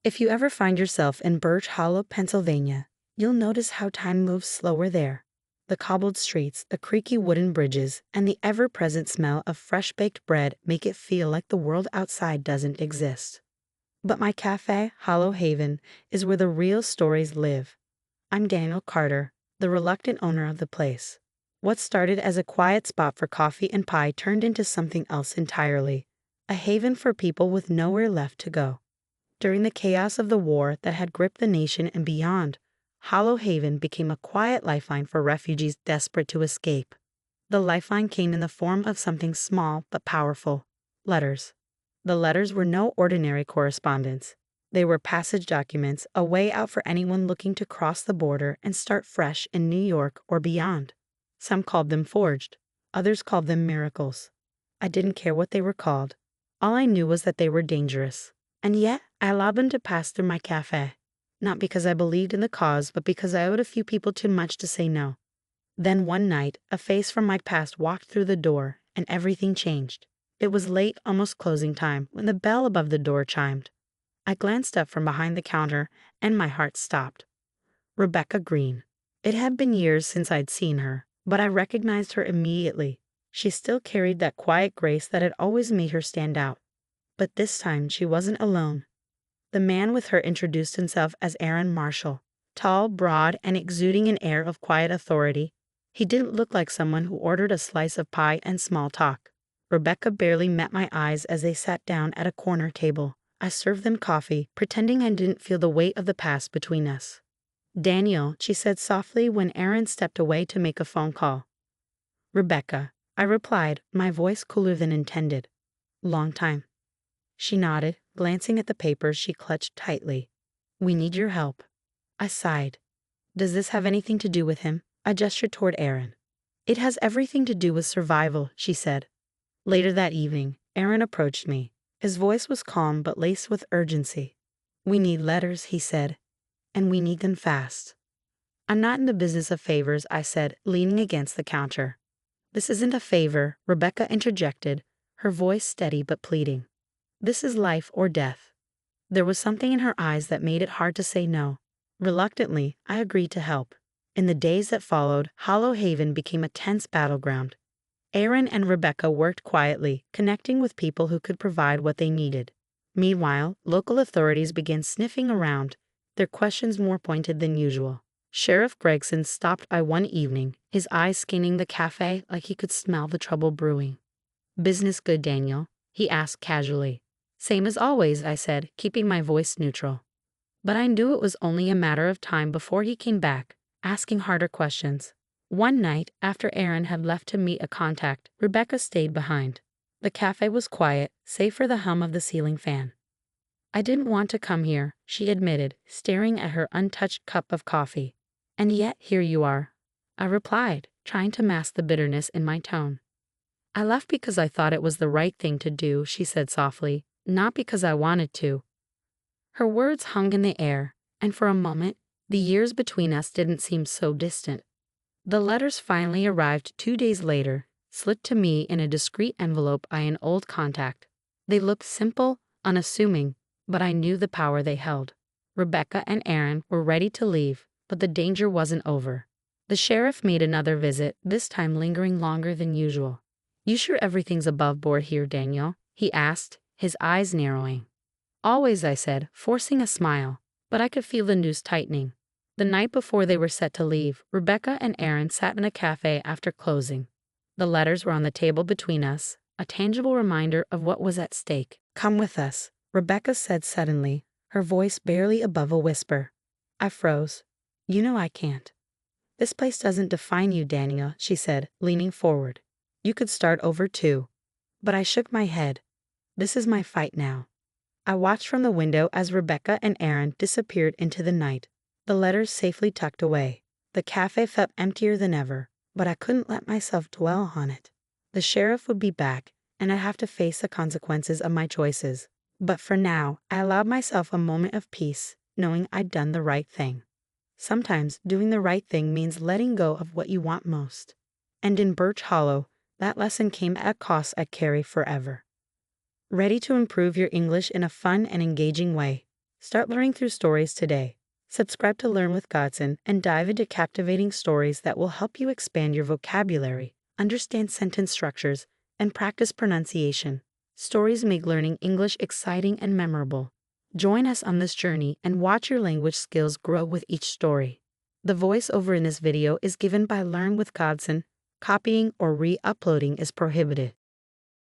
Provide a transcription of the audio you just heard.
If you ever find yourself in Birch Hollow, Pennsylvania, you'll notice how time moves slower there. The cobbled streets, the creaky wooden bridges, and the ever-present smell of fresh-baked bread make it feel like the world outside doesn't exist. But my cafe, Hollow Haven, is where the real stories live. I'm Daniel Carter, the reluctant owner of the place. What started as a quiet spot for coffee and pie turned into something else entirely, a haven for people with nowhere left to go. During the chaos of the war that had gripped the nation and beyond, Hollow Haven became a quiet lifeline for refugees desperate to escape. The lifeline came in the form of something small but powerful: letters. The letters were no ordinary correspondence. They were passage documents, a way out for anyone looking to cross the border and start fresh in New York or beyond. Some called them forged. Others called them miracles. I didn't care what they were called. All I knew was that they were dangerous. And yet, I allowed them to pass through my cafe. Not because I believed in the cause, but because I owed a few people too much to say no. Then one night, a face from my past walked through the door, and everything changed. It was late, almost closing time, when the bell above the door chimed. I glanced up from behind the counter, and my heart stopped. Rebecca Green. It had been years since I'd seen her, but I recognized her immediately. She still carried that quiet grace that had always made her stand out. But this time she wasn't alone. The man with her introduced himself as Aaron Marshall, tall, broad, and exuding an air of quiet authority. He didn't look like someone who ordered a slice of pie and small talk. Rebecca barely met my eyes as they sat down at a corner table. I served them coffee, pretending I didn't feel the weight of the past between us. "Daniel," she said softly when Aaron stepped away to make a phone call. "Rebecca," I replied, my voice cooler than intended. "Long time." She nodded, glancing at the papers she clutched tightly. "We need your help." I sighed. "Does this have anything to do with him?" I gestured toward Aaron. "It has everything to do with survival," she said. Later that evening, Aaron approached me. His voice was calm but laced with urgency. "We need letters," he said, "and we need them fast." "I'm not in the business of favors," I said, leaning against the counter. "This isn't a favor," Rebecca interjected, her voice steady but pleading. "This is life or death." There was something in her eyes that made it hard to say no. Reluctantly, I agreed to help. In the days that followed, Hollow Haven became a tense battleground. Aaron and Rebecca worked quietly, connecting with people who could provide what they needed. Meanwhile, local authorities began sniffing around, their questions more pointed than usual. Sheriff Gregson stopped by one evening, his eyes scanning the cafe like he could smell the trouble brewing. "Business good, Daniel?" he asked casually. "Same as always," I said, keeping my voice neutral. But I knew it was only a matter of time before he came back, asking harder questions. One night, after Aaron had left to meet a contact, Rebecca stayed behind. The cafe was quiet, save for the hum of the ceiling fan. "I didn't want to come here," she admitted, staring at her untouched cup of coffee. "And yet here you are," I replied, trying to mask the bitterness in my tone. "I left because I thought it was the right thing to do," she said softly, "not because I wanted to." Her words hung in the air, and for a moment, the years between us didn't seem so distant. The letters finally arrived 2 days later, slipped to me in a discreet envelope by an old contact. They looked simple, unassuming, but I knew the power they held. Rebecca and Aaron were ready to leave, but the danger wasn't over. The sheriff made another visit, this time lingering longer than usual. "You sure everything's above board here, Daniel?" he asked, his eyes narrowing. "Always," I said, forcing a smile, but I could feel the noose tightening. The night before they were set to leave, Rebecca and Aaron sat in a cafe after closing. The letters were on the table between us, a tangible reminder of what was at stake. "Come with us," Rebecca said suddenly, her voice barely above a whisper. I froze. "You know I can't." "This place doesn't define you, Daniel," she said, leaning forward. "You could start over too." But I shook my head. "This is my fight now." I watched from the window as Rebecca and Aaron disappeared into the night, the letters safely tucked away. The cafe felt emptier than ever, but I couldn't let myself dwell on it. The sheriff would be back, and I'd have to face the consequences of my choices. But for now, I allowed myself a moment of peace, knowing I'd done the right thing. Sometimes doing the right thing means letting go of what you want most. And in Birch Hollow, that lesson came at a cost I'd carry forever. Ready to improve your English in a fun and engaging way? Start learning through stories today. Subscribe to Learn with Godson and dive into captivating stories that will help you expand your vocabulary, understand sentence structures, and practice pronunciation. Stories make learning English exciting and memorable. Join us on this journey and watch your language skills grow with each story. The voiceover in this video is given by Learn with Godson. Copying or re-uploading is prohibited.